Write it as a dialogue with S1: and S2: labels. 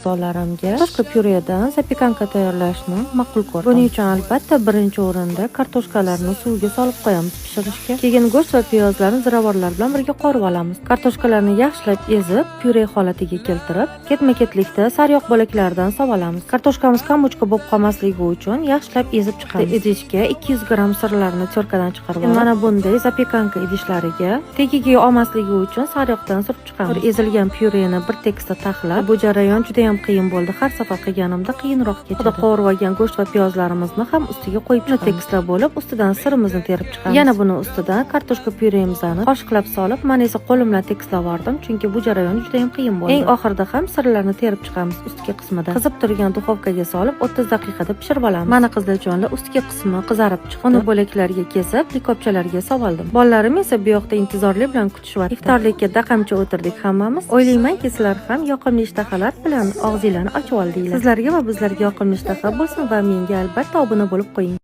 S1: o'qituvchilarimga kartoshka pyuredan zapikanka tayyorlashni ma'qul ko'rdim. Buning uchun albatta birinchi o'rinda kartoshkalarni suvga solib qo'yamiz pishirishga. Keyin go'sht va piyozlarni ziravorlar bilan birga qorib olamiz. Kartoshkalarni yaxshilab ezib, pyure holatiga keltirib, ketma-ketlikda sariyog' bo'laklaridan sovolamiz. Kartoshkamiz kamuchka bo'lib qolmasligi uchun yaxshilab ezib chiqamiz. Idishga 200 g sirlarni terkadan chiqarib olamiz. Mana bunday zapikanka idishlariga tagiga olmasligi uchun sariyog'dan surib chiqamiz. Ezilgan pyureni bir tekisda taxlab, bu jarayon juda ham qiyin bo'ldi. Har safar qilganimda qiyinroq kechadi. Qovurib olgan go'sht va piyozlarimizni ham ustiga qo'yib chiqamiz. Tekislab bo'lib, ustidan sirimizni terib chiqamiz. Yana buni ustidan kartoshka pyuremizni qoshiqlab solib, men esa qo'lim bilan tekislab oldim, chunki bu jarayon juda ham qiyin bo'ldi. Eng oxirida ham sirlarni terib chiqamiz ustki qismida. Qizib turgan duxovkaga solib 30 daqiqada pishirib olamiz. Mana qizlarjonlar, ustki qismi qizarib chiqdi. Uni bo'laklarga kesib, likopchalarga sovoldim. Bolalarim esa bu yoqda intizorlik bilan kutishyapti. Iftorlikka daqamcha o'tirdik hammamiz. O'ylaymanki, sizlar ham yoqimli ishtahalar bilan og'zinglarni ochib oldinglar. Sizlarga va bizlarga yoqimli ishtaha bo'lsin va menga albatta obuna bo'lib qo'ying.